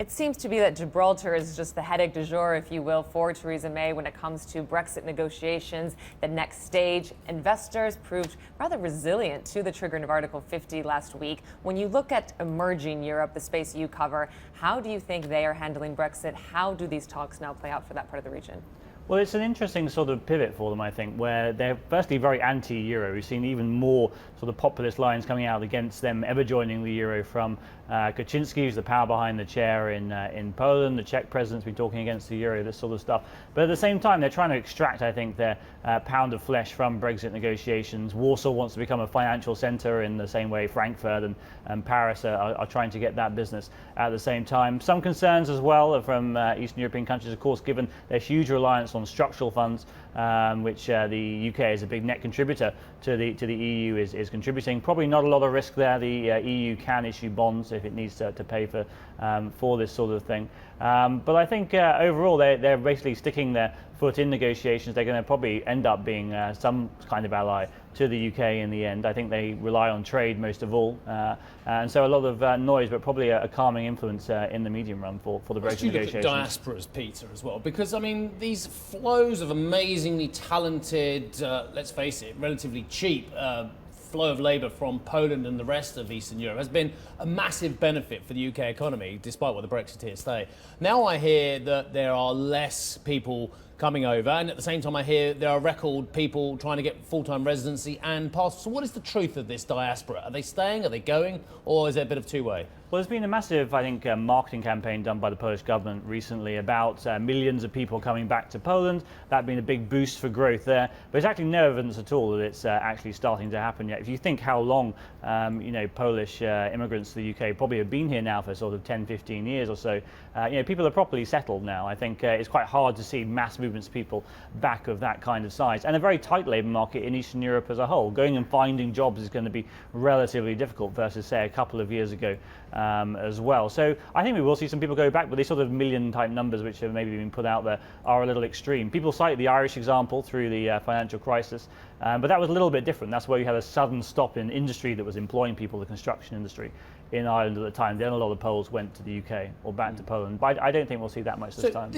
It seems to be that Gibraltar is just the headache du jour, if you will, for Theresa May when it comes to Brexit negotiations. The next stage, investors proved rather resilient to the triggering of Article 50 last week. When you look at emerging Europe, the space you cover, how do you think they are handling Brexit? How do these talks now play out for that part of the region? Well, it's an interesting sort of pivot for them, I think, where they're firstly very anti-Euro. We've seen even more sort of populist lines coming out against them ever joining the Euro from Kaczynski, who's the power behind the chair in Poland. The Czech president's been talking against the Euro, this sort of stuff. But at the same time, they're trying to extract, I think, their pound of flesh from Brexit negotiations. Warsaw wants to become a financial centre in the same way Frankfurt and Paris are trying to get that business at the same time. Some concerns as well from Eastern European countries, of course, given their huge reliance on structural funds, which the UK is a big net contributor to the EU is contributing. Probably not a lot of risk there. The EU can issue bonds if it needs to pay for this sort of thing. But I think overall they're basically sticking their foot in negotiations. They're going to probably end up being some kind of ally to the UK in the end. I think they rely on trade most of all, and so a lot of noise, but probably a calming influence in the medium run for the Brexit negotiations. You look at diasporas, Peter, as well, because I mean these flows of amazingly talented, let's face it, relatively cheap flow of labour from Poland and the rest of Eastern Europe has been a massive benefit for the UK economy, despite what the Brexiteers say. Now I hear that there are less people coming over, and at the same time I hear there are record people trying to get full-time residency and passports. So what is the truth of this diaspora? Are they staying, are they going, or is it a bit of two-way? Well, there's been a massive, I think, marketing campaign done by the Polish government recently about millions of people coming back to Poland. That being a big boost for growth there. But there's actually no evidence at all that it's actually starting to happen yet. If you think how long, Polish immigrants to the UK probably have been here now for sort of 10, 15 years or so, people are properly settled now. I think it's quite hard to see mass movements of people back of that kind of size. And a very tight labour market in Eastern Europe as a whole. Going and finding jobs is going to be relatively difficult versus, say, a couple of years ago. As well. So I think we will see some people go back, but these sort of million type numbers which have maybe been put out there are a little extreme. People cite the Irish example through the financial crisis, but that was a little bit different. That's where you had a sudden stop in industry that was employing people, the construction industry in Ireland at the time. Then a lot of Poles went to the UK or back to Poland, but I don't think we'll see that much this time.